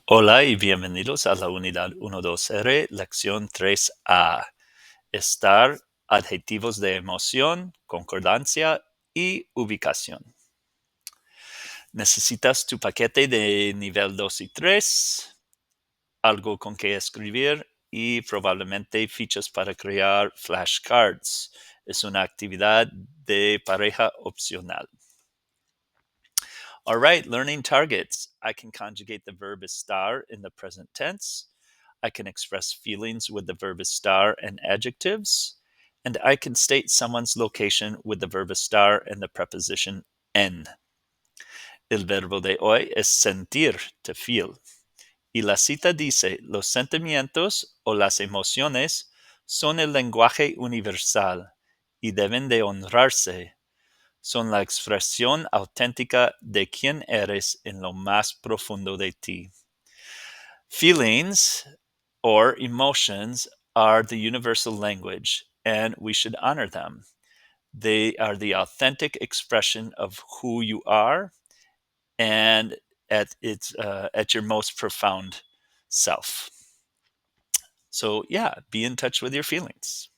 Hola y bienvenidos a la unidad 12R, lección 3A. Estar, adjetivos de emoción, concordancia y ubicación. Necesitas tu paquete de nivel 2 y 3, algo con que escribir y probablemente fichas para crear flashcards. Es una actividad de pareja opcional. All right, learning targets. I can conjugate the verb estar in the present tense. I can express feelings with the verb estar and adjectives. And I can state someone's location with the verb estar and the preposition en. El verbo de hoy es sentir, to feel. Y la cita dice, los sentimientos o las emociones son el lenguaje universal y deben de honrarse. Son la expresión auténtica de quién eres en lo más profundo de ti. Feelings or emotions are the universal language, and we should honor them. They are the authentic expression of who you are and at your most profound self. So yeah, be in touch with your feelings.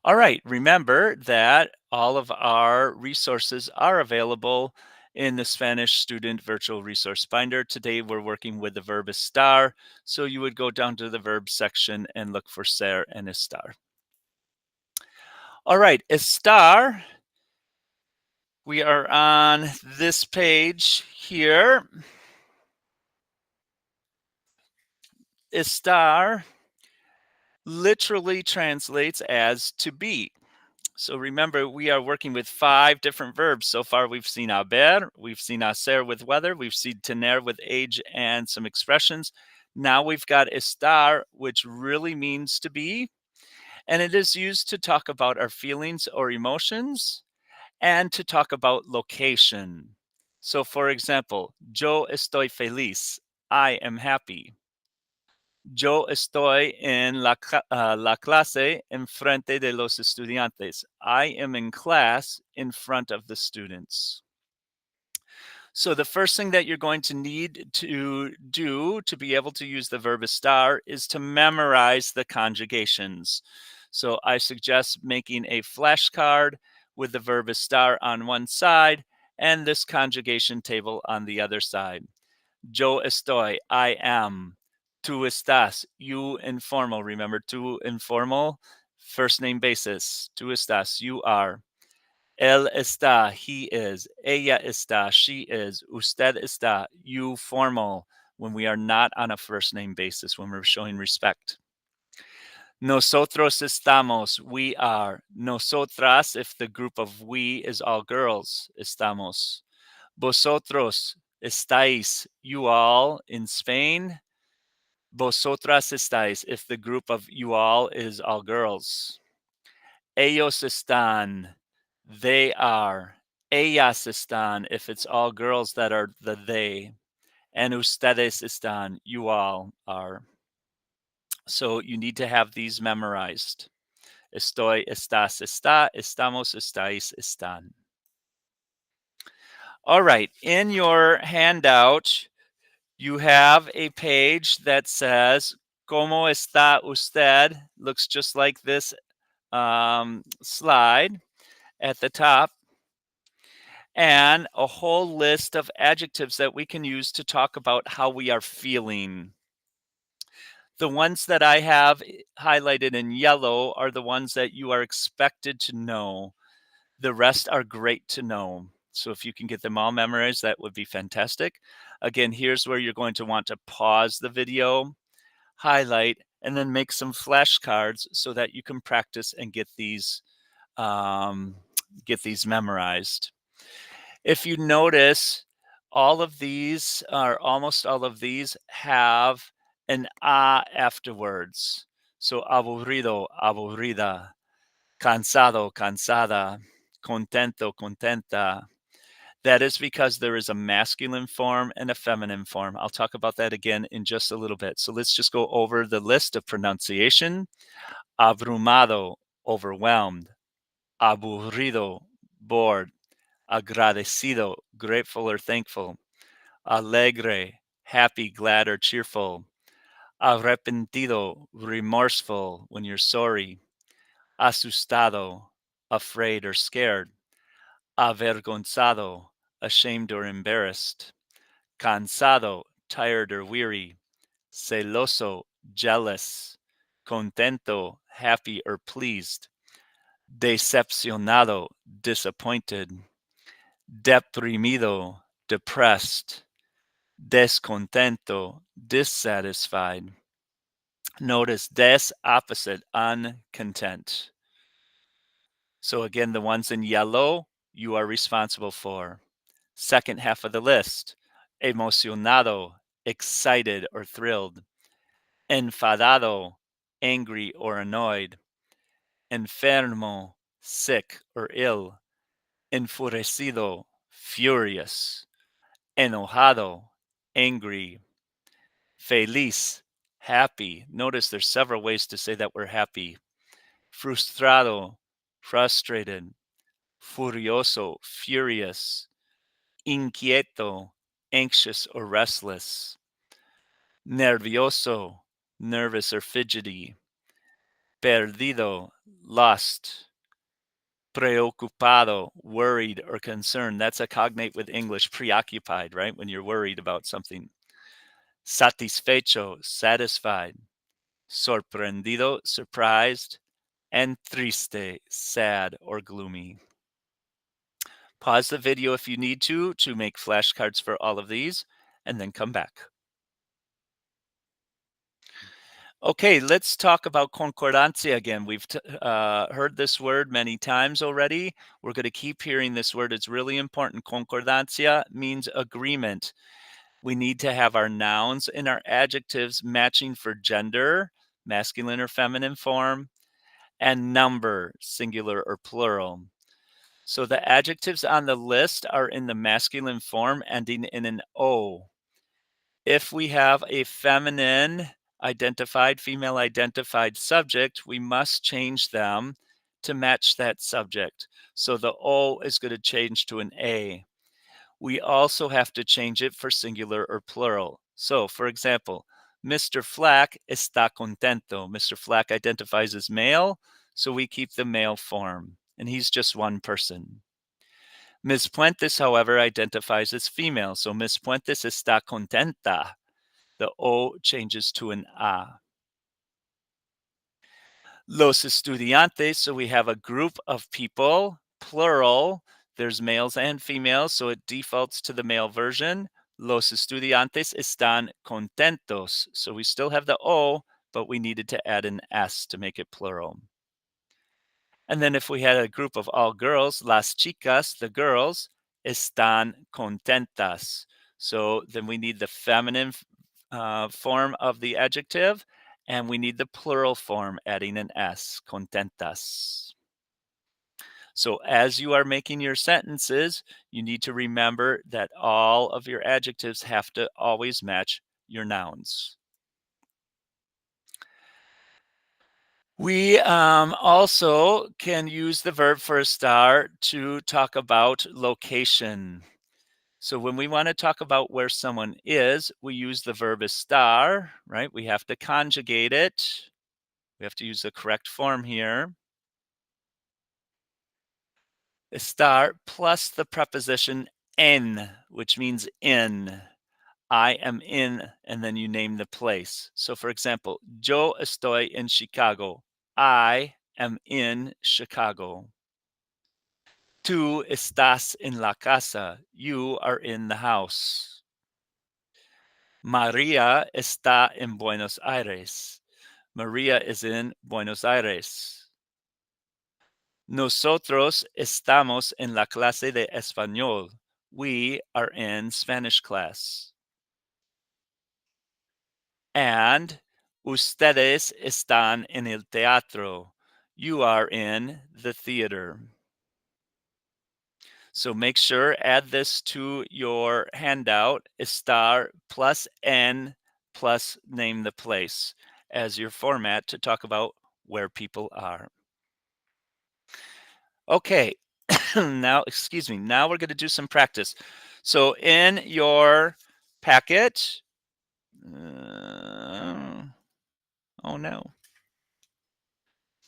All right, remember that all of our resources are available in the Spanish Student Virtual Resource Finder. Today we're working with the verb estar, so you would go down to the verb section and look for ser and estar. All right, estar, we are on this page here. Estar literally translates as to be. So remember, we are working with 5 different verbs. So far, we've seen haber, we've seen hacer with weather, we've seen tener with age and some expressions. Now we've got estar, which really means to be, and it is used to talk about our feelings or emotions and to talk about location. So for example, yo estoy feliz, I am happy. Yo estoy en la clase en frente de los estudiantes. I am in class in front of the students. So the first thing that you're going to need to do to be able to use the verb estar is to memorize the conjugations. So I suggest making a flashcard with the verb estar on one side and this conjugation table on the other side. Yo estoy, I am. Tú estás, you informal. Remember, tú informal, first name basis. Tú estás, you are. Él está, he is. Ella está, she is. Usted está, you formal, when we are not on a first name basis, when we're showing respect. Nosotros estamos, we are. Nosotras, if the group of we is all girls, estamos. Vosotros estáis, you all in Spain. Vosotras estáis, if the group of you all is all girls. Ellos están, they are. Ellas están, if it's all girls that are the they. And ustedes están, you all are. So you need to have these memorized. Estoy, estás, está, estamos, estáis, están. All right, in your handout, you have a page that says, ¿Cómo está usted? Looks just like this slide at the top. And a whole list of adjectives that we can use to talk about how we are feeling. The ones that I have highlighted in yellow are the ones that you are expected to know. The rest are great to know. So if you can get them all memorized, that would be fantastic. Again, here's where you're going to want to pause the video, highlight, and then make some flashcards so that you can practice and get these memorized. If you notice, all of these, or almost all of these, have an a afterwards. So aburrido, aburrida, cansado, cansada, contento, contenta. That is because there is a masculine form and a feminine form. I'll talk about that again in just a little bit. So let's just go over the list of pronunciation. Abrumado, overwhelmed. Aburrido, bored. Agradecido, grateful or thankful. Alegre, happy, glad, or cheerful. Arrepentido, remorseful, when you're sorry. Asustado, afraid or scared. Avergonzado, ashamed or embarrassed. Cansado, tired or weary. Celoso, jealous. Contento, happy or pleased. Decepcionado, disappointed. Deprimido, depressed. Descontento, dissatisfied. Notice des opposite, uncontent. So again, the ones in yellow, you are responsible for. Second half of the list, emocionado, excited or thrilled. Enfadado, angry or annoyed. Enfermo, sick or ill. Enfurecido, furious. Enojado, angry. Feliz, happy. Notice there's several ways to say that we're happy. Frustrado, frustrated. Furioso, furious. Inquieto, anxious or restless. Nervioso, nervous or fidgety. Perdido, lost. Preocupado, worried or concerned. That's a cognate with English, preoccupied, right? When you're worried about something. Satisfecho, satisfied. Sorprendido, surprised. And triste, sad or gloomy. Pause the video if you need to make flashcards for all of these, and then come back. Okay, let's talk about concordancia again. We've heard this word many times already. We're going to keep hearing this word. It's really important. Concordancia means agreement. We need to have our nouns and our adjectives matching for gender, masculine or feminine form, and number, singular or plural. So the adjectives on the list are in the masculine form ending in an O. If we have a feminine identified, female identified subject, we must change them to match that subject. So the O is going to change to an A. We also have to change it for singular or plural. So, for example, Mr. Flack está contento. Mr. Flack identifies as male, so we keep the male form, and he's just one person. Ms. Puentes, however, identifies as female, so Ms. Puentes está contenta. The O changes to an A. Los estudiantes, so we have a group of people, plural. There's males and females, so it defaults to the male version. Los estudiantes están contentos. So we still have the O, but we needed to add an S to make it plural. And then if we had a group of all girls, las chicas, the girls, están contentas. So then we need the feminine form of the adjective, and we need the plural form adding an S, contentas. So as you are making your sentences, you need to remember that all of your adjectives have to always match your nouns. We also can use the verb for estar to talk about location. So when we want to talk about where someone is, we use the verb estar, right? We have to conjugate it. We have to use the correct form here. Estar plus the preposition en, which means in. I am in, and then you name the place. So for example, yo estoy en Chicago. I am in Chicago. Tú estás en la casa. You are in the house. María está en Buenos Aires. Maria is in Buenos Aires. Nosotros estamos en la clase de español. We are in Spanish class. And ustedes están en el teatro. You are in the theater. So make sure, add this to your handout, estar plus en plus name the place as your format to talk about where people are. Okay, now, excuse me, now we're going to do some practice. So in your packet, Uh, oh no,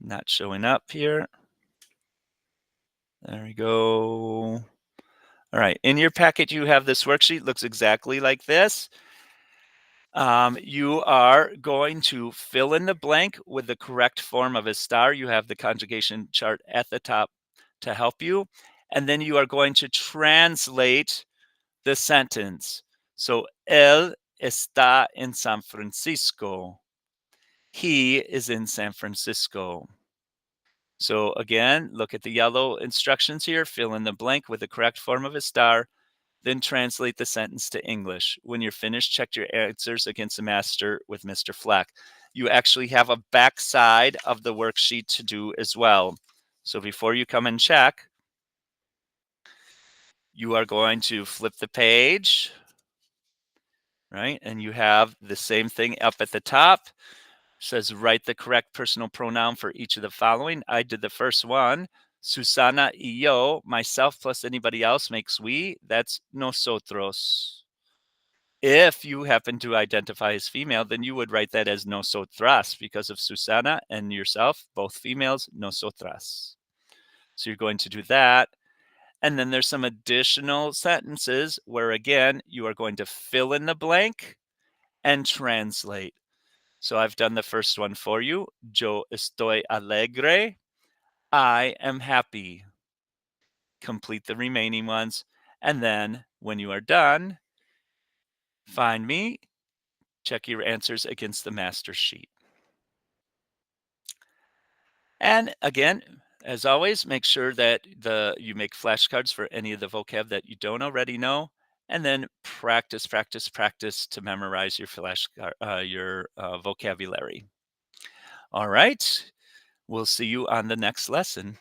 not showing up here. There we go. All right, in your packet, you have this worksheet. Looks exactly like this. You are going to fill in the blank with the correct form of Estar. You have the conjugation chart at the top to help you. And then you are going to translate the sentence. So, él está en San Francisco. He is in San Francisco. So again, look at the yellow instructions here. Fill in the blank with the correct form of Estar. Then translate the sentence to English. When you're finished, check your answers against the master with Mr. Fleck. You actually have a backside of the worksheet to do as well. So before you come and check, you are going to flip the page, right? And you have the same thing up at the top. It says write the correct personal pronoun for each of the following. I did the first one. Susana y yo, myself plus anybody else makes we. That's nosotros. If you happen to identify as female, then you would write that as nosotras because of Susana and yourself, both females, nosotras. So you're going to do that. And then there's some additional sentences where, again, you are going to fill in the blank and translate. So I've done the first one for you. Yo estoy alegre. I am happy. Complete the remaining ones. And then when you are done, find me. Check your answers against the master sheet. And again, as always, make sure that you make flashcards for any of the vocab that you don't already know, and then practice, practice, practice to memorize your vocabulary. All right, we'll see you on the next lesson.